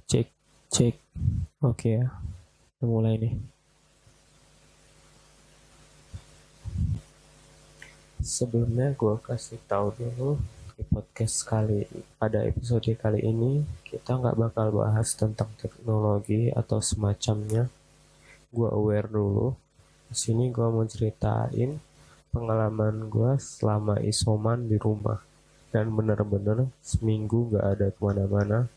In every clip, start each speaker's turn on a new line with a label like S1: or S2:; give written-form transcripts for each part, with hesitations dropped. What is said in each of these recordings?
S1: Cek, cek. Oke ya, udah mulai nih. Sebelumnya gue kasih tahu dulu di podcast pada episode kali ini kita nggak bakal bahas tentang teknologi atau semacamnya. Gue aware dulu. Di sini gue mau ceritain pengalaman gue selama isoman di rumah dan bener-bener seminggu gak ada kemana-mana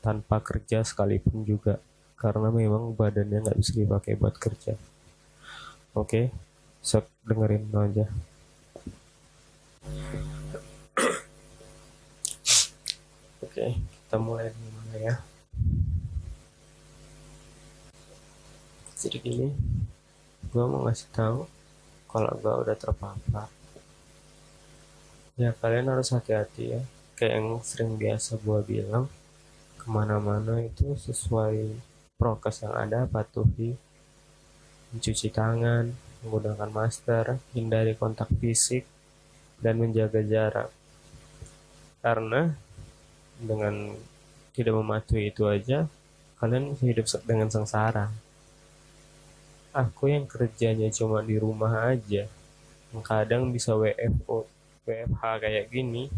S1: tanpa kerja sekalipun juga karena memang badannya nggak bisa dipakai buat kerja. Oke, dengerin aja. Oke, kita mulai dari mana ya? Jadi gini, gue mau ngasih tahu kalau gue udah terpapar. Ya kalian harus hati-hati ya. Kayak yang sering biasa gue bilang, kemana-mana itu sesuai prokes yang ada, patuhi, mencuci tangan, menggunakan masker, hindari kontak fisik, dan menjaga jarak. Karena dengan tidak mematuhi itu aja, kalian bisa hidup dengan sengsara. Aku yang kerjanya cuma di rumah aja, kadang bisa WFH kayak gini,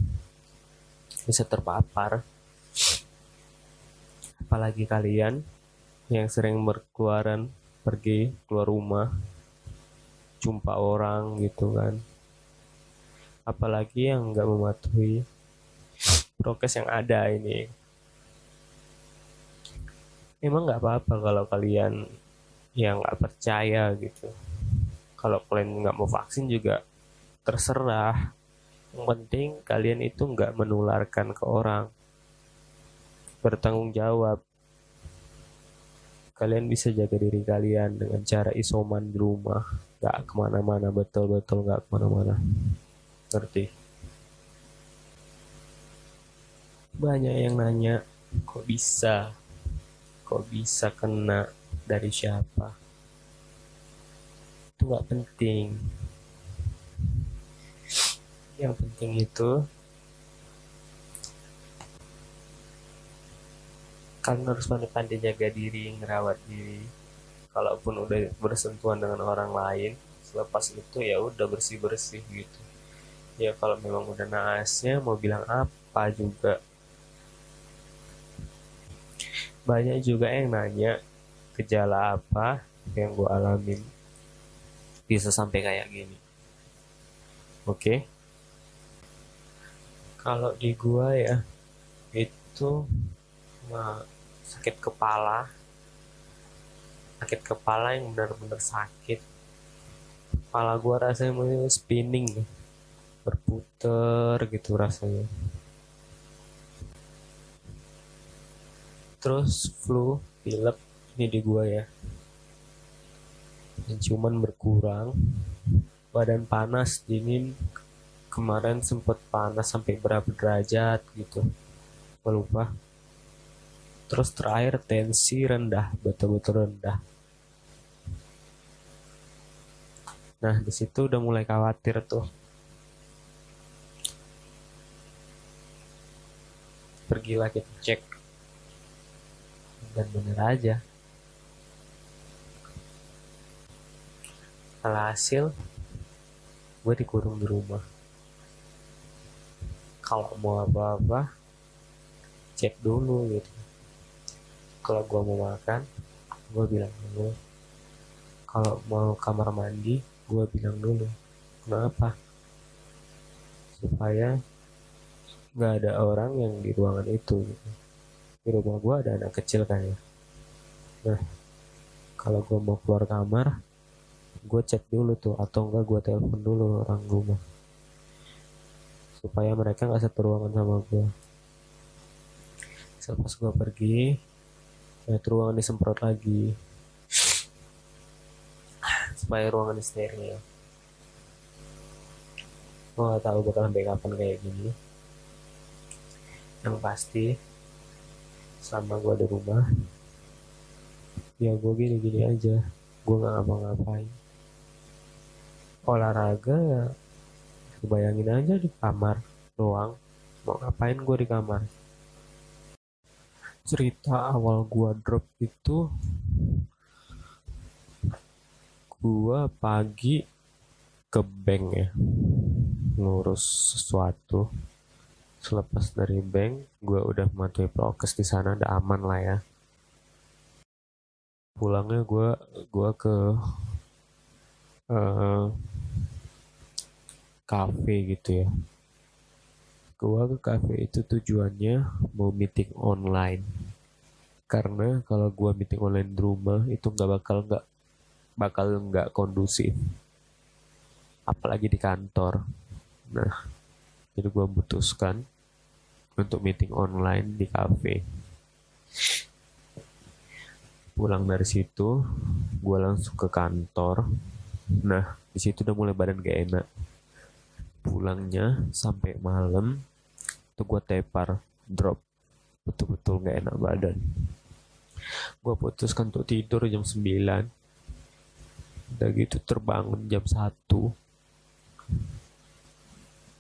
S1: bisa terpapar. Apalagi kalian yang sering berkeluaran, pergi keluar rumah, jumpa orang gitu kan. Apalagi yang nggak mematuhi prokes yang ada ini. Emang nggak apa-apa kalau kalian yang nggak percaya gitu. Kalau kalian nggak mau vaksin juga terserah. Yang penting kalian itu nggak menularkan ke orang. Bertanggung jawab. Kalian bisa jaga diri kalian dengan cara isoman di rumah. Nggak kemana-mana, betul-betul nggak kemana-mana. Ngerti? Banyak yang nanya, kok bisa? Kok bisa kena dari siapa? Itu nggak penting. Yang penting itu kalian harus pandai-pandai jaga diri, ngerawat diri. Kalaupun udah bersentuhan dengan orang lain, selepas itu ya udah bersih-bersih gitu. Ya kalau memang udah naasnya mau bilang apa juga. Banyak juga yang nanya gejala apa yang gue alamin bisa sampai kayak gini. Oke. Kalau di gua ya itu sakit kepala yang benar-benar sakit. Kepala gua rasanya mau spinning, berputar gitu rasanya. Terus flu, pilek ini di gua ya. Cuman berkurang, badan panas, dingin. Kemarin sempet panas sampai berapa derajat gitu, gue lupa. Terus terakhir tensi rendah, betul-betul rendah. Nah di situ udah mulai khawatir tuh. Pergilah kita cek, dan bener aja. Alhasil gue dikurung di rumah. Kalau mau apa-apa cek dulu gitu. Kalau gue mau makan, gue bilang dulu. Kalau mau kamar mandi, gue bilang dulu. Kenapa? Supaya nggak ada orang yang di ruangan itu gitu. Di rumah gue ada anak kecil kan ya. Nah kalau gue mau keluar kamar, gue cek dulu tuh, atau enggak gue telepon dulu orang rumah supaya mereka nggak satu ruangan sama gue. Selepas gue pergi, ya ruangan disemprot lagi supaya ruangan steril. Gue nggak tahu bakal sampai kapan kayak gini. Yang pasti selama gue di rumah, ya gue gini-gini aja. Gue nggak ngapa-ngapain. Olahraga ya bayangin aja di kamar doang. Mau ngapain gue di kamar? Cerita awal gua drop itu, gua pagi ke bank ya, ngurus sesuatu. Selepas dari bank, gua udah mematuhi prokes di sana, udah aman lah ya. Pulangnya gua ke eh, cafe gitu ya. Gua ke cafe itu tujuannya mau meeting online. Karena kalau gua meeting online di rumah itu nggak kondusif, apalagi di kantor. Nah, jadi gua memutuskan untuk meeting online di cafe. Pulang dari situ, gua langsung ke kantor. Nah, di situ udah mulai badan gak enak. Pulangnya sampai malam, tuh gua tepar, drop, betul-betul gak enak badan. Gua putuskan untuk tidur jam 9. Udah gitu terbangun jam 1.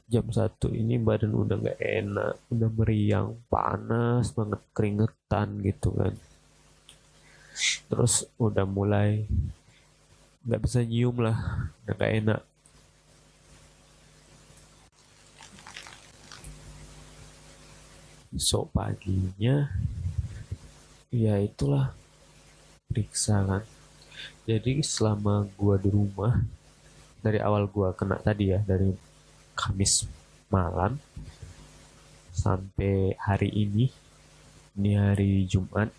S1: Jam 1 ini badan udah gak enak, udah meriang, panas banget, keringetan gitu kan. Terus udah mulai gak bisa nyium lah, udah gak enak. So paginya, ya itulah, periksa kan. Jadi selama gua di rumah, dari awal gua kena tadi ya, dari Kamis malam sampai hari ini hari Jumat,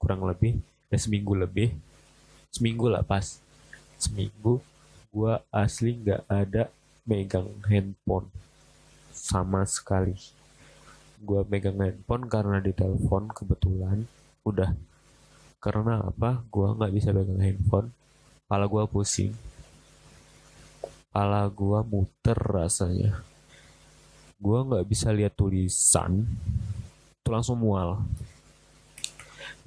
S1: kurang lebih ya seminggu lah pas. Seminggu gua asli nggak ada megang handphone sama sekali. Gua megang handphone karena ditelepon kebetulan. Udah, karena apa, gua nggak bisa megang handphone, kepala gua pusing, kepala gua muter rasanya, gua nggak bisa lihat tulisan, itu langsung mual.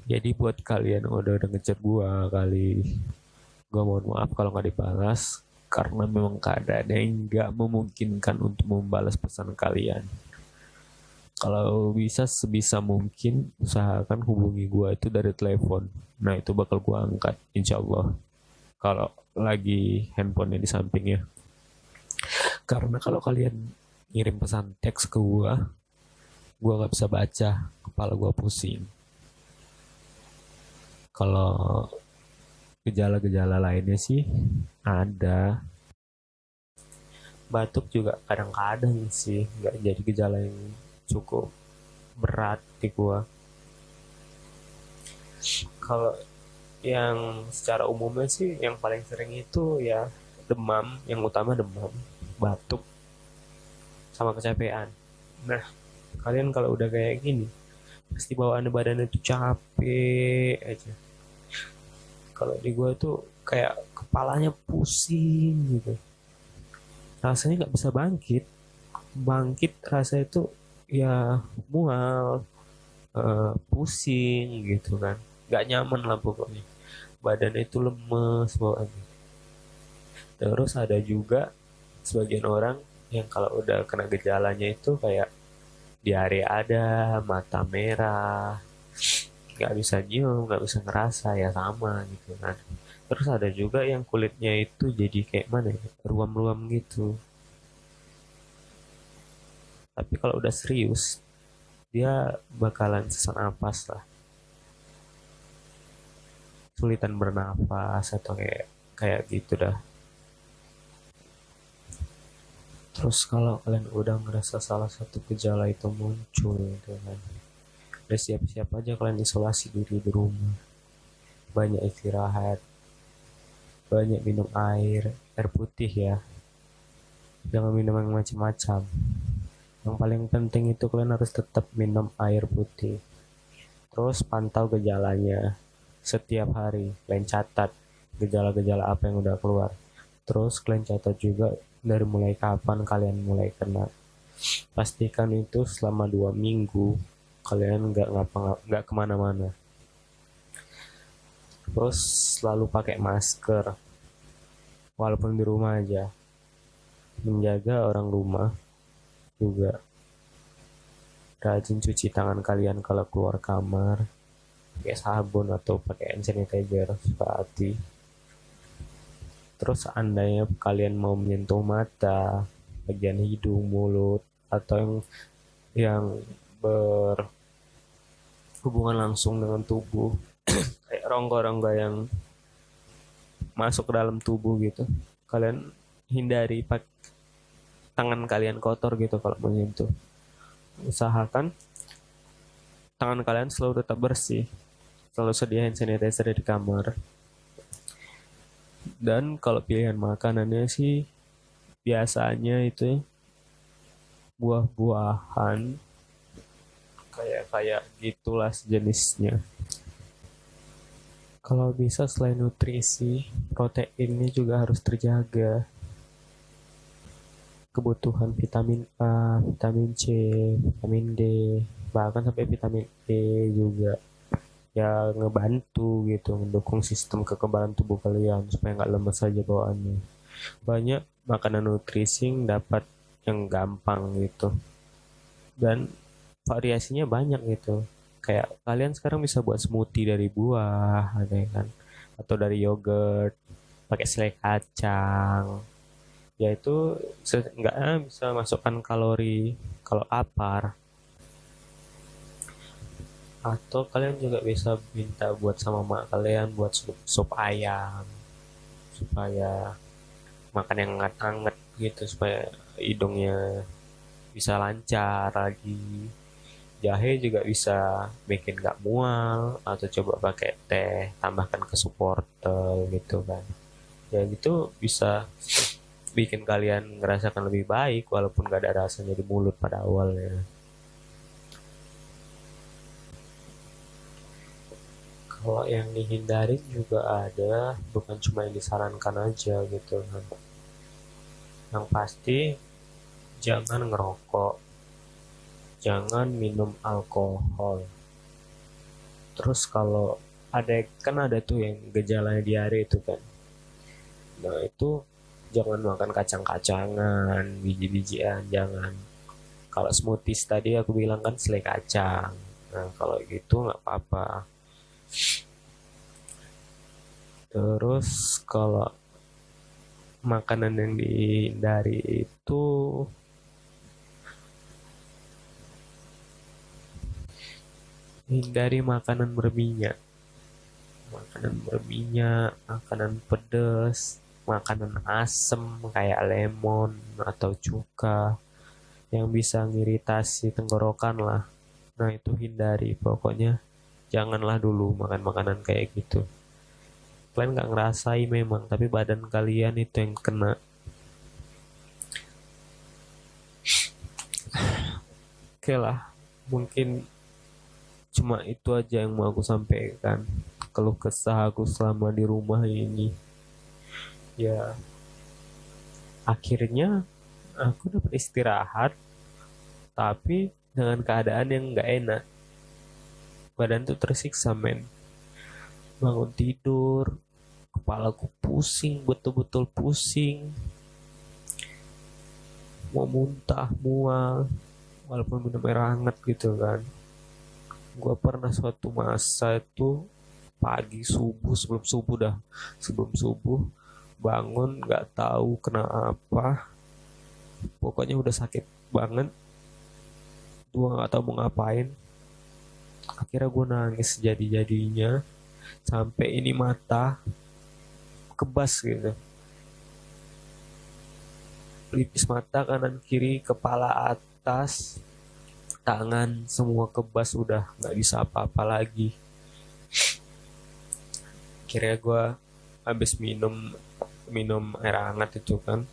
S1: Jadi buat kalian yang udah ngechat gua kali, gua mohon maaf kalau nggak dibalas, karena memang keadaannya yang nggak memungkinkan untuk membalas pesan kalian. Kalau bisa sebisa mungkin usahakan hubungi gua itu dari telepon. Nah itu bakal gua angkat insya Allah, kalau lagi handphonenya di sampingnya. Karena kalau kalian ngirim pesan teks ke gua nggak bisa baca, kepala gua pusing. Kalau gejala-gejala lainnya sih ada, batuk juga kadang-kadang sih, nggak jadi gejala yang cukup berat di gua. Kalau yang secara umumnya sih yang paling sering itu ya demam, yang utama demam, batuk, sama kecapean. Nah, kalian kalau udah kayak gini, pasti bawaan badan itu capek aja. Kalau di gua tuh kayak kepalanya pusing gitu, rasanya nggak bisa bangkit. Bangkit rasa itu ya mual, pusing gitu kan, nggak nyaman lah pokoknya, badan itu lemes bawaannya. Terus ada juga sebagian orang yang kalau udah kena gejalanya itu kayak diare, ada mata merah, nggak bisa nyium, nggak bisa ngerasa, ya sama gitu kan. Terus ada juga yang kulitnya itu jadi kayak mana ya, ruam-ruam gitu. Tapi kalau udah serius, dia bakalan sesak napas lah, sulitan bernapas atau kayak kayak gitu dah. Terus kalau kalian udah ngerasa salah satu gejala itu muncul gitu kan, udah siap-siap aja kalian isolasi diri di rumah. Banyak istirahat, banyak minum air putih ya. Jangan minum yang macam-macam. Yang paling penting itu kalian harus tetap minum air putih. Terus pantau gejalanya setiap hari. Kalian catat gejala-gejala apa yang udah keluar. Terus kalian catat juga dari mulai kapan kalian mulai kena. Pastikan itu selama 2 minggu kalian nggak kemana-mana. Terus selalu pakai masker walaupun di rumah aja. Menjaga orang rumah juga. Rajin cuci tangan kalian kalau keluar kamar, pakai sabun atau pakai hand sanitizer sepati. Terus seandainya kalian mau menyentuh mata, bagian hidung, mulut, atau yang berhubungan langsung dengan tubuh, kayak rongga-rongga yang masuk ke dalam tubuh gitu, kalian hindari pakai tangan kalian kotor gitu kalau menyentuh. Usahakan tangan kalian selalu tetap bersih, selalu sedia hand sanitizer di kamar. Dan kalau pilihan makanannya sih biasanya itu buah-buahan, kayak gitulah sejenisnya. Kalau bisa selain nutrisi, proteinnya juga harus terjaga. Kebutuhan vitamin A, vitamin C, vitamin D, bahkan sampai vitamin E juga ya ngebantu gitu, mendukung sistem kekebalan tubuh kalian supaya nggak lemes saja bawaannya. Banyak makanan nutrisi yang dapat yang gampang gitu, dan variasinya banyak gitu. Kayak kalian sekarang bisa buat smoothie dari buah, ada kan, atau dari yogurt, pakai selai kacang. Ya itu seenggaknya bisa masukkan kalori kalau lapar. Atau kalian juga bisa minta buat sama mak kalian buat sup ayam supaya makan yang hangat-hangat gitu, supaya hidungnya bisa lancar lagi. Jahe juga bisa bikin gak mual, atau coba pakai teh tambahkan ke supporter gitu kan. Ya gitu bisa bikin kalian ngerasakan lebih baik walaupun gak ada rasanya di mulut pada awalnya. Kalau yang dihindari juga ada, bukan cuma yang disarankan aja gitu kan. Yang pasti jangan ngerokok, jangan minum alkohol. Terus kalau ada tuh yang gejalanya diare itu kan. Nah itu jangan makan kacang-kacangan, biji-bijian, jangan. Kalau smoothies tadi aku bilang kan selai kacang. Nah kalau gitu nggak apa-apa. Terus kalau makanan yang dihindari itu hindari makanan berminyak, makanan pedas, makanan asem kayak lemon atau cuka yang bisa ngiritasi tenggorokan lah. Nah itu hindari, pokoknya janganlah dulu makan makanan kayak gitu. Kalian nggak ngerasai memang, tapi badan kalian itu yang kena. Oke lah, mungkin cuma itu aja yang mau aku sampaikan. Keluh kesah aku selama di rumah ini. Ya, akhirnya aku dapat istirahat, tapi dengan keadaan yang nggak enak. Badan tuh tersiksa, men. Bangun tidur, kepalaku pusing, betul-betul pusing. Mau muntah, mual, walaupun minum air hangat gitu kan. Gue pernah suatu masa itu pagi subuh, sebelum subuh bangun nggak tahu kenapa, pokoknya udah sakit banget, gue nggak tahu mau ngapain. Akhirnya gue nangis jadi-jadinya sampai ini mata kebas gitu, pelipis mata kanan kiri, kepala atas, tangan semua kebas, udah nggak bisa apa-apa lagi. Akhirnya gue habis minum minum air hangat itu kan,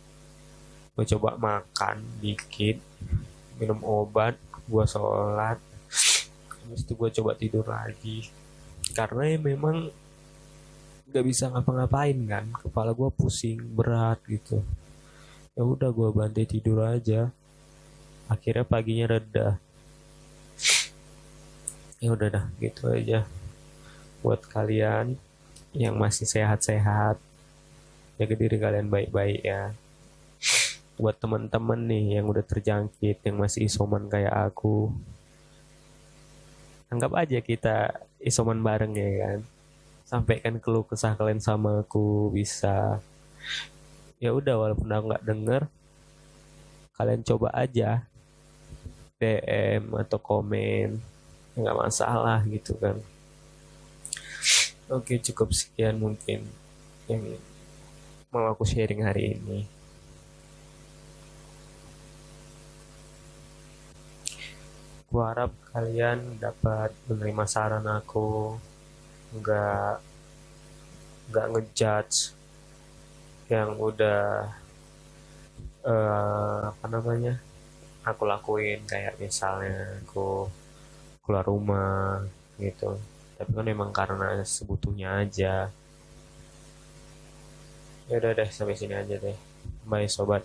S1: gue coba makan dikit, minum obat, gue sholat, habis itu gue coba tidur lagi karena ya memang nggak bisa ngapa-ngapain kan, kepala gue pusing berat gitu. Ya udah gue bantai tidur aja, akhirnya paginya reda. Ya udah dah gitu aja. Buat kalian yang masih sehat-sehat, jaga diri kalian baik-baik ya. Buat teman-teman nih yang udah terjangkit, yang masih isoman kayak aku, Anggap aja kita isoman bareng ya kan, sampaikan keluh kesah kalian sama aku, bisa. Ya udah, walaupun aku nggak denger, kalian coba aja DM atau komen, nggak masalah gitu kan. Oke, cukup sekian mungkin yang mau aku sharing hari ini. Aku harap kalian dapat menerima saran aku, nggak nggak ngejudge yang udah apa namanya aku lakuin, kayak misalnya aku keluar rumah gitu, tapi kan memang karena sebutuhnya aja. Ya udah deh, sampai sini aja deh. Bye sobat.